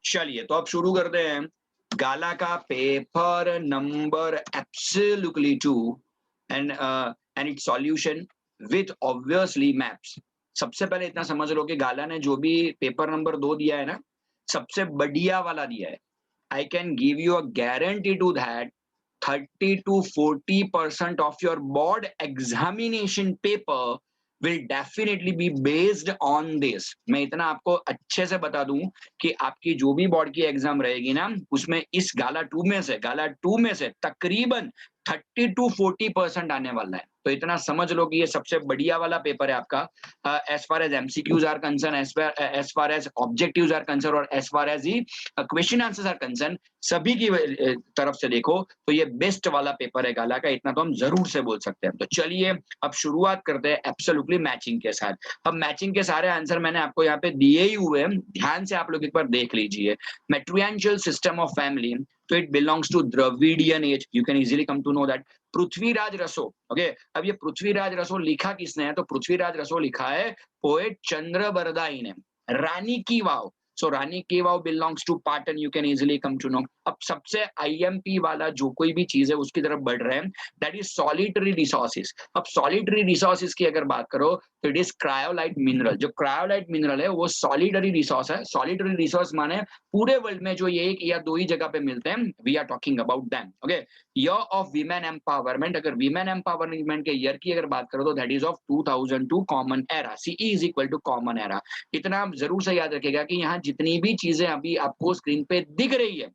चलिए तो अब शुरू करते हैं। गाला का paper number absolutely 2 and it's solution with obviously maps. सबसे पहले इतना समझ लो कि गाला ने जो भी पेपर नंबर 2 दिया है ना, सबसे बढ़िया वाला दिया है। I can give you a guarantee to that 30 to 40% of your board examination paper will definitely be based on this। मैं इतना आपको अच्छे से बता दूं कि आपकी जो भी बोर्ड की एग्जाम रहेगी ना, उसमें इस गाला 2 में से तकरीबन 30 to 40% आने वाला है। तो इतना समझ लो कि ये सबसे बढ़िया वाला पेपर है आपका as far as MCQs are concerned, as far as objectives are concerned और as far as the question answers are concerned. सभी की तरफ से देखो तो ये बेस्ट वाला पेपर है गाला का, इतना तो हम जरूर से बोल सकते हैं। तो चलिए अब शुरुआत करते हैं एब्सोल्युटली मैचिंग के साथ। अब मैचिंग के सारे आंसर मैंने आपको यहाँ पे दिए ही हुए हैं, ध्यान से आप लोग एक बार देख लीजिए। मेट्रियंशियल सिस्टम ऑफ फैमिली, तो it belongs to Dravidian age, you can easily come to know that. Prithviraj Raso, okay. अब ये पृथ्वीराज रसो लिखा किसने है? तो पृथ्वीराज रसो लिखा है पोएट चंद्रबरदाई ने। रानी की वाव, so Rani ki Vav belongs to Patan, you can easily come to know. अब सबसे आईएमपी वाला जो कोई भी चीज है उसकी तरफ बढ़ रहे हैं, दैट इज सॉलिटरी रिसोर्सेज। अब सॉलिटरी रिसोर्सेज की अगर बात करो तो इट इज क्रायोलाइट मिनरल। जो क्रायोलाइट मिनरल है वो सॉलिटरी रिसोर्स है। सॉलिटरी रिसोर्स माने पूरे वर्ल्ड में जो ये एक या दो ही जगह पे मिलते हैं, we are talking about them, okay. Year of women empowerment, अगर वीमेन एम्पावरमेंट के ईयर की अगर बात करो तो that is of 2002 common era, CE is equal to common era. इतना आप जरूर से याद रखिएगा कि यहाँ जितनी भी चीजें अभी आपको स्क्रीन पे दिख रही है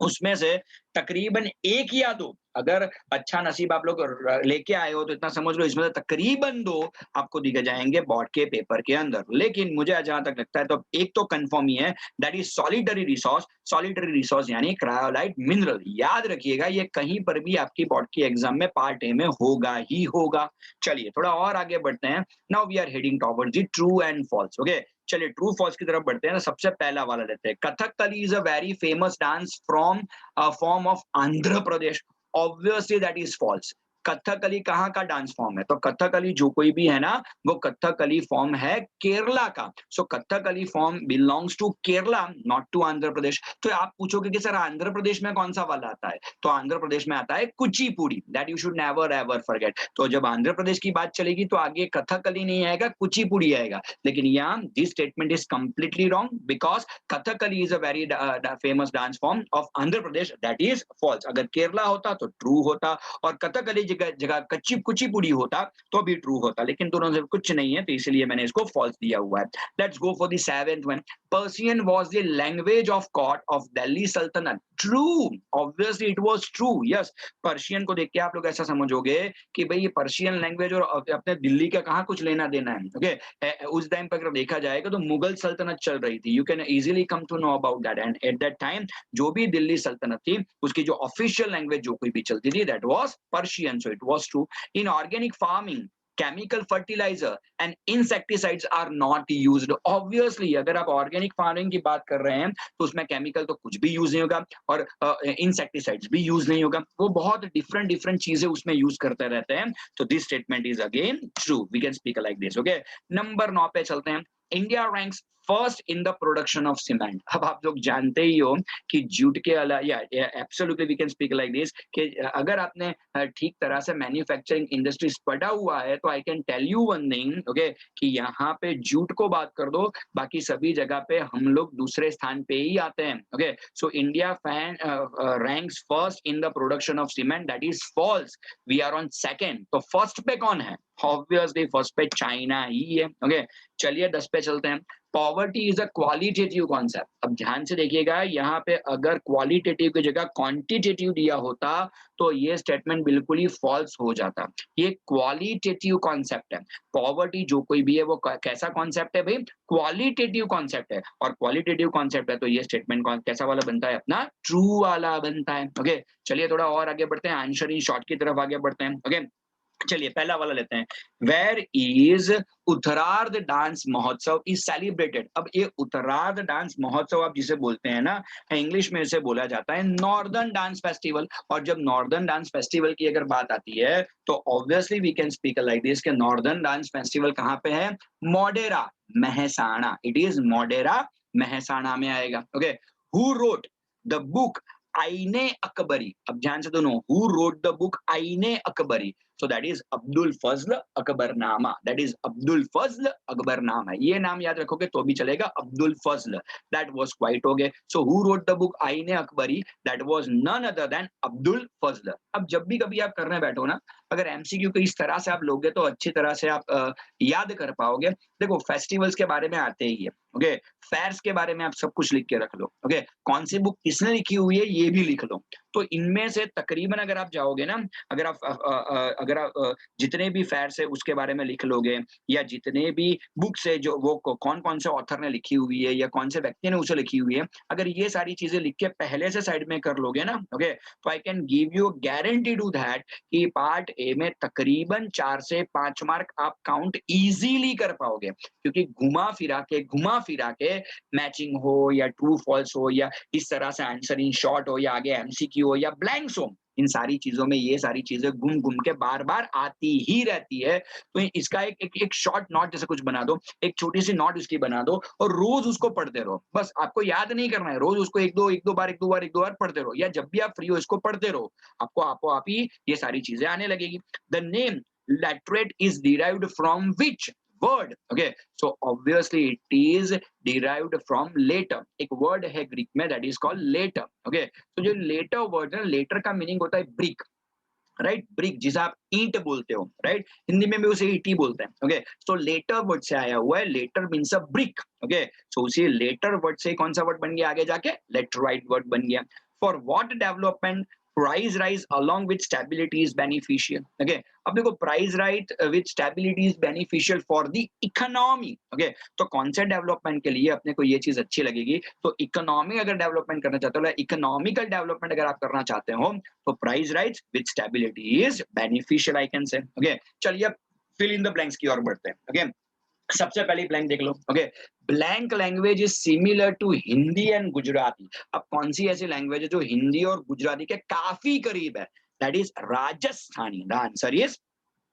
उसमें से तकरीबन एक या दो, अगर अच्छा नसीब आप लोग लेके आए हो तो इतना समझ लो इसमें से तकरीबन 2 आपको दिखे जाएंगे बोर्ड के पेपर के अंदर। लेकिन मुझे जहां तक लगता है तो एक तो कंफर्म ही है, that is solitary resource. Solitary resource यानी क्रायोलाइट मिनरल। याद रखिएगा ये कहीं पर भी आपकी बोर्ड की एग्जाम में पार्ट ए में होगा ही होगा। चलिए थोड़ा और आगे बढ़ते हैं। Now we are heading towards the true and false, okay. चलिए ट्रू फॉल्स की तरफ बढ़ते हैं ना। सबसे पहला वाला लेते हैं। Kathakali is a very famous dance from form of Andhra Pradesh. Obviously that is false. Kathakali कहाँ का डांस फॉर्म है? तो कथकली जो कोई भी है ना, वो कथकली फॉर्म है केरला का। So Kathakali form belongs to Kerala, not to Andhra Pradesh. तो आप पूछोगे कि सर आंध्र प्रदेश में कौन सा वाला आता है? तो आंध्र प्रदेश में आता है Kuchipudi, that you should never ever forget. तो जब आंध्र प्रदेश की बात चलेगी तो आगे कथकली नहीं आएगा, कुचिपुड़ी आएगा। लेकिन यहाँ this statement is completely wrong because Kathakali is a very famous dance form of Andhra Pradesh, that is false. अगर केरला होता तो ट्रू होता और कथकली जगह जगह कुचिपुड़ी होता तो भी ट्रू होता, लेकिन दोनों से कुछ नहीं है तो इसलिए मैंने इसको फॉल्स दिया हुआ है। Let's go for the seventh one. Persian was the language of court of Delhi सल्तनत। True, obviously it was true, yes. Persian को देख के आप लोग ऐसा समझोगे कि भाई ये पर्शियन लैंग्वेज और अपने दिल्ली का कहाँ कुछ लेना देना है, ओके। उस टाइम पर अगर देखा जाएगा तो मुगल सल्तनत चल रही थी, you can easily come to know about that. And at that time जो भी दिल्ली सल्तनत थी उसकी जो ऑफिशियल लैंग्वेज जो कोई भी चलती थी that was Persian, so it was true. In organic farming chemical fertiliser and insecticides are not used. Obviously अगर आप ऑर्गेनिक फार्मिंग की बात कर रहे हैं तो उसमें केमिकल तो कुछ भी यूज नहीं होगा और इंसेक्टिसाइड्स भी यूज नहीं होगा। वो बहुत डिफरेंट डिफरेंट चीजें उसमें यूज करते रहते हैं। तो this statement is again true, we can speak like this, okay. Number 9 पे चलते हैं। India ranks first in the production of cement. अब आप लोग जानते ही हो कि जूट के अलावा, या absolutely we can speak like this, कि अगर आपने ठीक तरह से मैन्युफैक्चरिंग इंडस्ट्रीज पढ़ा हुआ है तो I can tell you one thing, okay, कि यहाँ पे जूट को बात कर दो, बाकी सभी जगह पे हम लोग दूसरे स्थान पे ही आते हैं, okay. So India ranks first in the production of cement, that is false. We are on second. तो फर्स्ट पे कौन है? ऑब्वियसली फर्स्ट पे चाइना ही है, ओके। चलिए 10 पे चलते हैं। Poverty is a qualitative concept. अब ध्यान से देखिएगा, यहाँ पे अगर क्वालिटेटिव की जगह क्वांटिटेटिव दिया होता तो ये स्टेटमेंट बिल्कुल ही फॉल्स हो जाता। ये क्वालिटेटिव कॉन्सेप्ट है। पॉवर्टी जो कोई भी है वो कैसा कॉन्सेप्ट है भाई? क्वालिटेटिव कॉन्सेप्ट है। और क्वालिटेटिव कॉन्सेप्ट है तो ये स्टेटमेंट कैसा वाला बनता है? अपना ट्रू वाला बनता है, ओके। चलिए थोड़ा और आगे बढ़ते हैं, आंसर इन शॉर्ट की तरफ आगे बढ़ते हैं, ओके। चलिए पहला वाला लेते हैं। वेयर इज उत्तरार्ध डांस महोत्सव इज सेलिब्रेटेड। अब ये उत्तरार्ध डांस महोत्सव आप जिसे बोलते हैं ना, इंग्लिश में इसे बोला जाता है नॉर्दर्न डांस फेस्टिवल। और जब नॉर्दर्न डांस फेस्टिवल की अगर बात आती है तो obviously we can speak like this कि नॉर्दर्न डांस फेस्टिवल कहाँ पे है? मोडेरा, महसाणा, इट इज मोडेरा महसाणा में आएगा। Okay, who wrote the book Ain Akbari, अब ध्यान से दोनों, who wrote the book Ain Akbari, so that is Abdul Fazal Akbarnama, that is Abdul फजल अकबरनामा, ये नाम याद रखोगे तो भी चलेगा, अब्दुल फजल, that was quite हो गए। so who wrote the book आईने Akbari, that was none other than Abdul फजल। अब जब भी कभी आप करने बैठो ना, अगर एमसीक्यू को इस तरह से आप लोगे तो अच्छी तरह से आप याद कर पाओगे। देखो फेस्टिवल्स के बारे में आते ही है, ओके, फेयर्स के बारे में आप सब कुछ लिख के रख लो, ओके, कौन सी बुक किसने लिखी हुई है ये भी लिख लो। तो इनमें से तकरीबन अगर आप जाओगे ना, अगर आप जितने भी फेयर्स है उसके बारे में लिख लोगे, या जितने भी बुक्स है जो वो कौन कौन से ऑथर ने लिखी हुई है या कौन से व्यक्ति ने उसे लिखी हुई है, अगर ये सारी चीजें लिख के पहले से साइड में कर लोगे ना, ओके, तो I can give you guarantee to that कि पार्ट ए में तकरीबन 4 से 5 मार्क आप काउंट इजीली कर पाओगे, क्योंकि घुमा फिरा के मैचिंग हो या ट्रू फॉल्स हो या इस तरह से आंसर इन शॉर्ट हो या आगे एमसीक्यू हो या ब्लैंक्स हो, इन सारी चीजों में ये सारी चीजें घूम घूम के बार बार आती ही रहती है। तो इसका एक शॉर्ट नोट जैसे कुछ बना दो, एक छोटी सी नोट उसकी बना दो और रोज उसको पढ़ते रहो। बस आपको याद नहीं करना है, रोज उसको एक दो बार पढ़ते रहो, या जब भी आप फ्री हो इसको पढ़ते रहो, आपको आपो आप ही ये सारी चीजें आने लगेगी। The name laterite is derived from which word, okay, so obviously it is derived from later, एक word है ग्रीक में that is called later, okay, so जो later word है, later का मीनिंग होता है brick, राइट, ब्रिक जिसे आप ईंट बोलते हो, राइट, हिंदी में भी उसे ईंट ही बोलते हैं, ओके, सो लेटर वर्ड से आया हुआ है, letter means a brick, okay, so उसी लेटर वर्ड से कौन सा वर्ड बन गया आगे जाके, लेटराइट वर्ड बन गया। For what development price rise along with stability is beneficial, okay, अब देखो price right with stability is beneficial for the economy, okay, तो कौन से डेवलपमेंट के लिए अपने को ये चीज अच्छी लगेगी, तो इकोनॉमी अगर डेवलपमेंट करना चाहते हो, इकोनॉमिकल डेवलपमेंट अगर आप करना चाहते हो, तो price rights with stability is beneficial, I can say, okay. चलिए अब फिल इन द ब्लैंक्स की ओर बढ़ते हैं, ओके। सबसे पहले ब्लैंक देख लो, okay, blank language is similar to Hindi and Gujarati. अब कौन सी ऐसी लैंग्वेज है जो हिंदी और गुजराती के काफी करीब है, that is Rajasthani, the answer is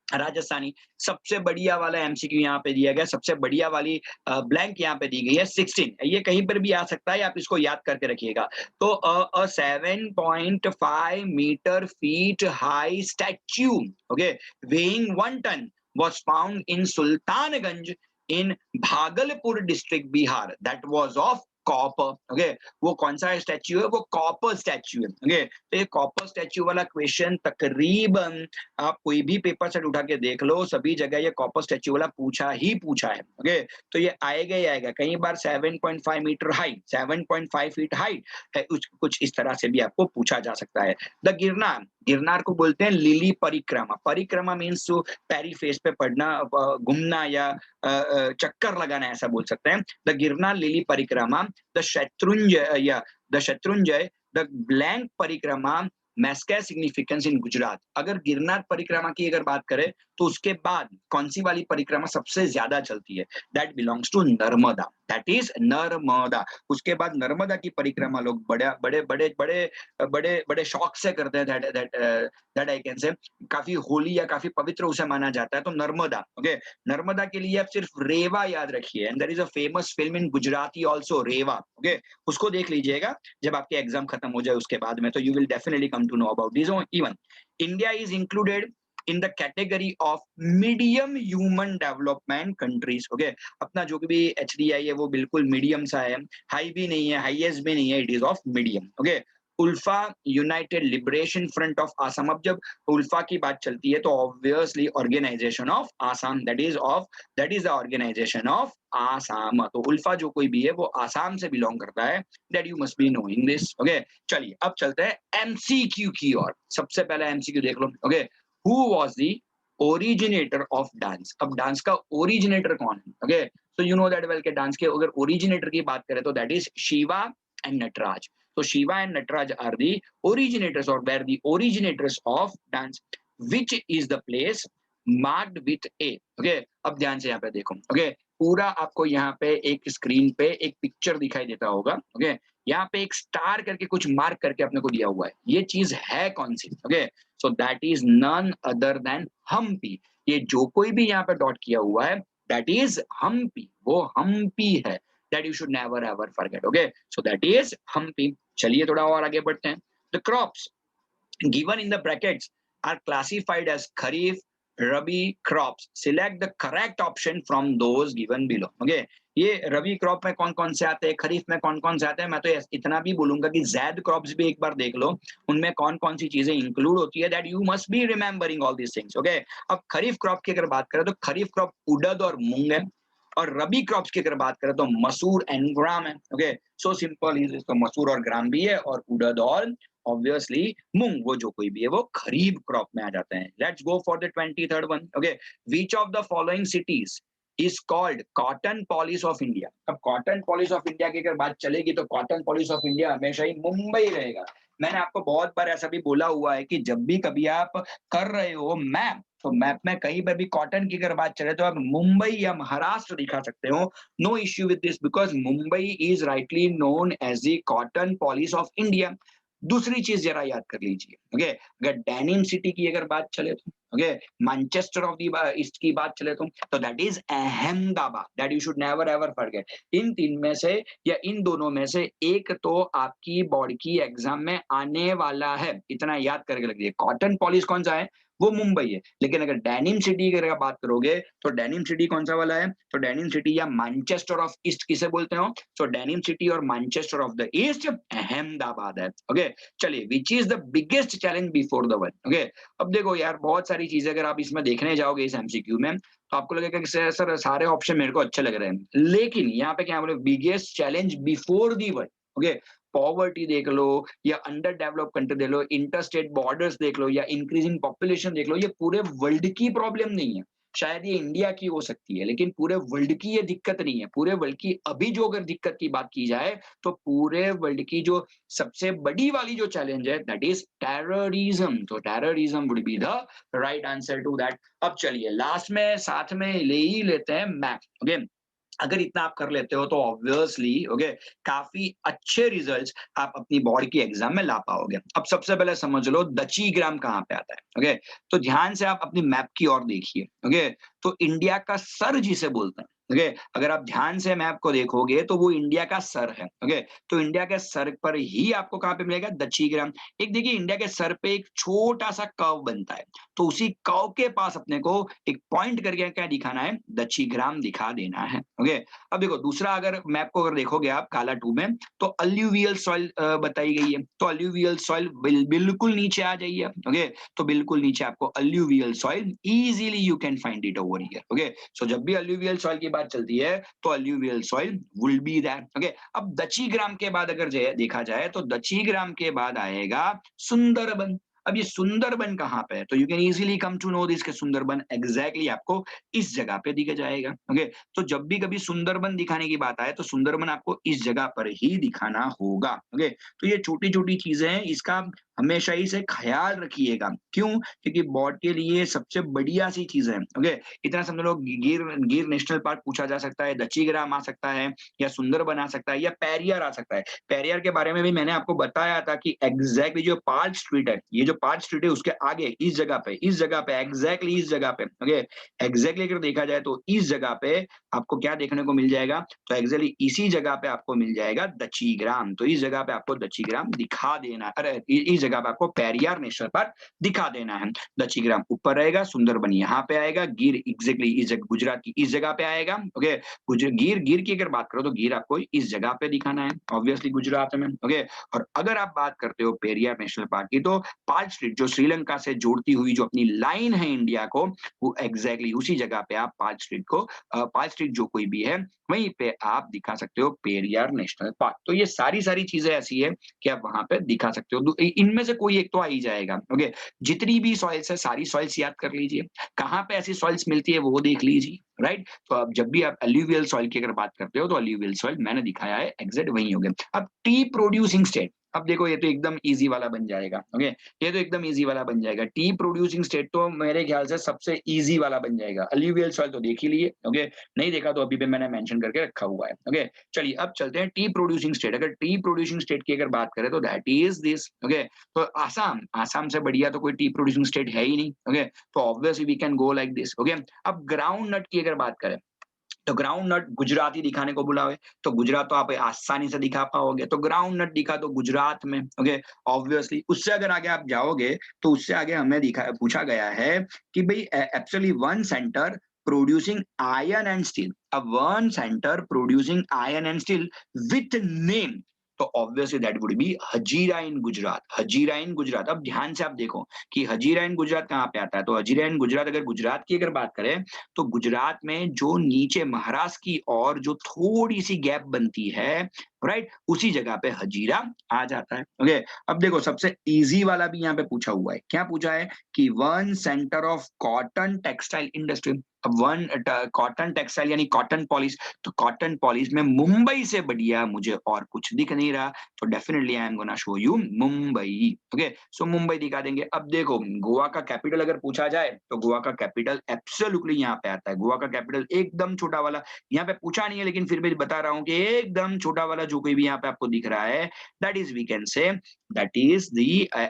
Rajasthani. सबसे बढ़िया वाला एमसीक्यू यहाँ पे दिया गया, सबसे बढ़िया वाली ब्लैंक यहाँ पे दी गई है 16, ये कहीं पर भी आ सकता है, आप इसको याद करके रखिएगा। तो a 7.5 metre feet high statue, okay, weighing 1 ton was found in Sultanganj in Bhagalpur district, Bihar, that was of copper, okay, वो कौन सा स्टैच्यू है, वो कॉपर स्टैच्यू है, ओके, तो ये कॉपर स्टैच्यू वाला क्वेश्चन तकरीबन आप कोई भी पेपर सेट उठा के देख लो, सभी जगह ये कॉपर स्टैच्यू वाला पूछा है, ओके, तो ये आएगा ही आएगा, कई बार 7.5 मीटर हाइट, 7.5 फीट हाइट है, कुछ इस तरह से भी आपको पूछा जा सकता है। द गिरनार को बोलते हैं लिली परिक्रमा मीन्स टू पैरी फेस पे पड़ना, घूमना या चक्कर लगाना, ऐसा बोल सकते हैं। द गिरनार लिली परिक्रमा, द शत्रुंजय, द ब्लैंक परिक्रमा, मैस्का सिग्निफिकेंस इन गुजरात। अगर गिरनार परिक्रमा की अगर बात करें तो उसके बाद कौन सी वाली परिक्रमा सबसे ज्यादा चलती है, that belongs to Narmada, that is Narmada. उसके बाद नर्मदा की परिक्रमा लोग बड़े बड़े बड़े बड़े बड़े बड़े शौक से करते हैं, दैट आई कैन से, काफी होली या काफी पवित्र उसे माना जाता है, तो नर्मदा, ओके, नर्मदा के लिए आप सिर्फ रेवा याद रखिए, and there is a famous film in Gujarati also, Reva, okay, उसको देख लीजिएगा जब आपके एग्जाम खत्म हो जाए उसके बाद में, तो you will definitely come to know about this. Even India is included in the category of medium human development countries, okay, अपना जो भी HDI है वो बिल्कुल मीडियम सा है, हाई भी नहीं है, हाईएस्ट भी नहीं है, it is of medium, okay. ULFA United Liberation Front of Assam, अब जब उल्फा की बात चलती है तो obviously organisation of Assam, that is the organisation of Assam, तो उल्फा जो कोई भी है वो आसाम से बिलोंग करता है, that you must be knowing this, okay. चलिए अब चलते हैं एमसीक्यू की ओर। सबसे पहला एमसीक्यू देख लो, okay, who was the originator of dance। अब डांस का ओरिजिनेटर कौन है, okay, so you know that well कि डांस के अगर ओरिजिनेटर की बात करें तो that is Shiva and Nataraj. so Shiva and Nataraj are the originators, or were the originators of dance, which is the place marked with A, okay। अब ध्यान से यहाँ पे देखो, okay, पूरा आपको यहाँ पे एक स्क्रीन पे एक पिक्चर दिखाई देता होगा, ओके, यहाँ पे एक स्टार करके कुछ मार्क करके अपने को दिया हुआ है, ये चीज है कौन सी, okay, so that is none other than Hampi. ये जो कोई भी यहाँ पे डॉट किया हुआ है दैट इज हम्पी, वो हम्पी है, that you should never ever forget, okay, so that is Hampi. चलिए थोड़ा और आगे बढ़ते हैं। The crops given in the brackets are classified as kharif, rabi crops. Select the correct option from those given below. Okay, ये रबी crop में कौन कौन से आते हैं, खरीफ में कौन कौन से आते हैं, मैं तो इतना भी बोलूंगा कि जैद क्रॉप्स भी एक बार देख लो, उनमें कौन कौन सी चीजें इंक्लूड होती है, that you must be remembering all these things, okay. अब खरीफ क्रॉप की अगर बात करें तो खरीफ क्रॉप उड़द और मूंग है, और रबी क्रॉप्स की अगर बात करें तो मसूर एंड ग्राम है, ओके। सो सिंपल इज, तो मसूर और ग्राम भी है, और उड़द और ऑब्वियसली मूंग, वो जो कोई भी है वो खरीफ क्रॉप में आ जाते हैं। Let's go for the 23rd one, okay. Which of the following cities is called cotton polish of India. अब कॉटन पॉलिश ऑफ इंडिया की अगर बात चलेगी तो कॉटन पॉलिश ऑफ इंडिया हमेशा ही मुंबई रहेगा। मैंने आपको बहुत बार ऐसा भी बोला हुआ है कि जब भी कभी आप कर रहे हो मैप, तो मैप में कहीं पर भी कॉटन की अगर बात चले तो आप मुंबई या महाराष्ट्र दिखा सकते हो। No issue with this, because Mumbai is rightly known as the cottonopolis of India. दूसरी चीज जरा याद कर लीजिए, ओके। अगर डेनिम सिटी की अगर बात चले तो, okay, Manchester of the East की बात चले तो that is Ahmedabad, that you should never ever forget. इन तीन में से या इन दोनों में से एक तो आपकी बोर्ड की एग्जाम में आने वाला है, इतना याद करके रखिए। कॉटन पॉलिश कौन सा है, वो मुंबई है, लेकिन अगर डेनिम सिटी की अगर बात करोगे तो डेनिम सिटी कौन सा वाला है, तो डेनिम सिटी या मैनचेस्टर ऑफ ईस्ट किसे बोलते हो, तो डेनिम सिटी और Manchester of the east Ahmedabad है, ओके। चलिए, which is the biggest challenge before the one, okay. अब देखो यार, बहुत सारी चीजें अगर आप इसमें देखने जाओगे इस एमसीक्यू में, तो आपको लगेगा कि सर सारे ऑप्शन मेरे को अच्छे लग रहे हैं, लेकिन यहाँ पे क्या बोले, biggest challenge before the one, okay. Poverty देख लो, या अंडर डेवलप कंट्री देख लो, इंटरस्टेट बॉर्डर्स देख लो, या इंक्रीजिंग पॉपुलेशन देख लो, ये पूरे वर्ल्ड की प्रॉब्लम नहीं है। शायद ये इंडिया की हो सकती है, लेकिन पूरे वर्ल्ड की ये दिक्कत नहीं है। पूरे वर्ल्ड की अभी जो अगर दिक्कत की बात की जाए, तो पूरे वर्ल्ड की जो सबसे बड़ी वाली जो चैलेंज है, दैट इज टेररिज्म। तो terrorism would be the right answer to that. अब चलिए लास्ट में साथ में ले ही लेते हैं मैथ, ओके। अगर इतना आप कर लेते हो तो ऑब्वियसली, ओके, काफी अच्छे रिजल्ट्स आप अपनी बोर्ड की एग्जाम में ला पाओगे। अब सबसे पहले समझ लो दचीग्राम कहाँ पे आता है, ओके। तो ध्यान से आप अपनी मैप की ओर देखिए, ओके। तो इंडिया का सर जिसे बोलते हैं, ओके, अगर आप ध्यान से मैप को देखोगे तो वो इंडिया का सर है, ओके। तो इंडिया के सर पर ही आपको कहाँ पे मिलेगा, दचीग्राम। एक देखिए, इंडिया के सर पे एक छोटा सा कर्व बनता है, तो उसी कर्व के पास अपने को एक पॉइंट करके क्या दिखाना है, दचीग्राम दिखा देना है, ओके। अब देखो दूसरा, अगर मैप को अगर देखोगे आप काला 2 में, तो अल्यूवियल सॉइल बताई गई है, तो अल्यूवियल सॉइल बिल्कुल नीचे आ जाइए, ओके। तो बिल्कुल नीचे आपको alluvial soil easily you can find it over here, okay. So जब भी अल्यूवियल सॉइल की बात चलती है तो alluvial soil will be that, okay. अब दचीग्राम के बाद अगर देखा जाए तो दचीग्राम के बाद आएगा सुंदरबन। अब ये सुंदरबन कहाँ पे है, तो you can easily come to know this के सुंदरबन एग्जैक्टली आपको इस जगह पे दिखा जाएगा, ओके। तो जब भी कभी सुंदरबन दिखाने की बात आए तो सुंदरबन आपको इस जगह पर ही दिखाना होगा, ओके। तो ये छोटी छोटी चीजें हैं, इसका हमेशा ही से ख्याल रखिएगा। क्यों, क्योंकि बोर्ड के लिए सबसे बढ़िया सी चीज है, ओके। इतना समझ लो, गिर गिर नेशनल पार्क पूछा जा सकता है, दचीग्राम आ सकता है, या सुंदरबन आ सकता है, या पेरियार आ सकता है। पेरियार के बारे में भी मैंने आपको बताया था कि एग्जैक्टली जो पार्क स्ट्रीट है, ये जो पार्क स्ट्रीट है उसके आगे इस जगह पे एग्जैक्टली इस जगह पे, ओके। एग्जैक्टली अगर देखा जाए तो इस जगह पे आपको क्या देखने को मिल जाएगा, तो एग्जैक्टली इसी जगह पे आपको मिल जाएगा दचीग्राम। तो इस जगह पे आपको दचीग्राम दिखा देना, अरे इस जगह पे आपको पेरियार नेशनल पार्क दिखा देना है। दचीग्राम ऊपर रहेगा, सुंदरबन यहाँ पे आएगा, गिर एग्जैक्टली इस जगह गुजरात की इस जगह पे आएगा, ओके। गिर गिर की अगर बात करो तो गिर आपको इस जगह पे दिखाना है, ऑब्वियसली गुजरात में, ओके। और अगर आप बात करते हो पेरियार नेशनल पार्क की, तो पार्क स्ट्रीट जो श्रीलंका से जोड़ती हुई जो अपनी लाइन है इंडिया को, वो एग्जैक्टली उसी जगह पे आप पार्क स्ट्रीट को पार्क स्ट्रीट जो कोई भी है वहीं पे आप दिखा सकते हो पेरियार नेशनल पार्क। तो ये सारी सारी चीजें ऐसी है कि आप वहां पे दिखा सकते हो। इनमें से कोई एक तो आ ही जाएगा, ओके। जितनी भी सॉइल्स है सारी सॉइल्स याद कर लीजिए, कहाँ पे ऐसी सॉइल्स मिलती है वो देख लीजिए, राइट। तो अब जब भी आप एल्यूवियल सॉइल की अगर बात करते हो तो एल्यूवियल सॉइल मैंने दिखाया है एग्जैक्ट वही हो गया। अब टी प्रोड्यूसिंग स्टेट, अब देखो ये तो एकदम इजी वाला बन जाएगा, ओके। ये तो एकदम इजी वाला बन जाएगा। टी प्रोड्यूसिंग स्टेट तो मेरे ख्याल से सबसे इजी वाला बन जाएगा। अल्यूवियल सॉइल तो देख ही लिए, ओके। नहीं देखा तो अभी भी मैंने मेंशन करके रखा हुआ है, ओके। चलिए अब चलते हैं टी प्रोड्यूसिंग स्टेट। अगर टी प्रोड्यूसिंग स्टेट की अगर बात करें तो दैट इज दिस, ओके। तो आसाम, आसाम से बढ़िया तो कोई टी प्रोड्यूसिंग स्टेट है ही नहीं, ओके। तो obviously we can go like this, okay. अब ग्राउंड नट की अगर बात करें तो ग्राउंड नट गुजराती दिखाने को बोला है, तो गुजरात तो आप आसानी से दिखा पाओगे, तो ग्राउंड नट दिखा दो गुजरात में, ओके, ऑब्वियसली। उससे अगर आगे आप जाओगे, तो उससे आगे हमें दिखा पूछा गया है कि भई actually one centre producing iron and steel, one centre producing iron and steel with name, तो obviously that would be Hazira in Gujarat, Hazira in Gujarat. अब ध्यान से आप देखो कि हजीरा इन गुजरात कहाँ पे आता है, तो हजीरा इन गुजरात अगर गुजरात की अगर बात करें, तो गुजरात में जो नीचे महाराष्ट्र की ओर जो थोड़ी-सी गैप बनती है, राइट? उसी जगह पे हजीरा आ जाता है। ओके, अब देखो सबसे ईज़ी वाला भी यहाँ पे पूछा हुआ है। क्या पूछा है कि one centre of cotton textile industry. अब वन कॉटन टेक्सटाइल यानी कॉटन पॉलिश, तो कॉटन पॉलिश में मुंबई से बढ़िया मुझे और कुछ दिख नहीं रहा, तो definitely I am gonna show you Mumbai. Okay, so Mumbai दिखा देंगे। अब देखो गोवा का कैपिटल अगर पूछा जाए, तो गोवा का कैपिटल एब्सोल्युटली यहाँ पे आता है। गोवा का कैपिटल एकदम छोटा वाला, यहाँ पे पूछा नहीं है लेकिन फिर भी बता रहा हूँ कि एकदम छोटा वाला जो कोई भी यहाँ पे आपको दिख रहा है, that is we can say that is the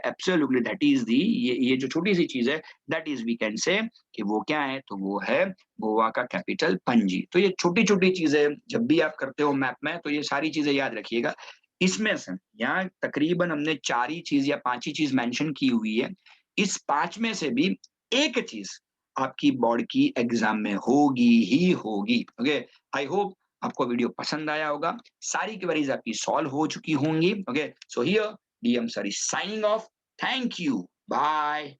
absolutely that is the ये जो छोटी-सी चीज़ है, दैट इज़ वी कैन से कि वो क्या है, तो वो है गोवा का कैपिटल पणजी। तो ये छोटी-छोटी चीज़ें जब भी आप करते हो मैप में, तो ये सारी चीज़ें याद रखिएगा। इसमें से यहाँ तकरीबन हमने 4 ही चीज़ या 5 ही चीज़ मेंशन की हुई है। इस 5 में से भी एक चीज़ आपकी बोर्ड की एग्ज़ाम में होगी ही होगी। ओके, आई होप आपको वीडियो पसंद आया होगा। सारी क्वेरीज़ आपकी सॉल्व हो चुकी होंगी। Okay, so here DM sir is signing off. Thank you. Bye.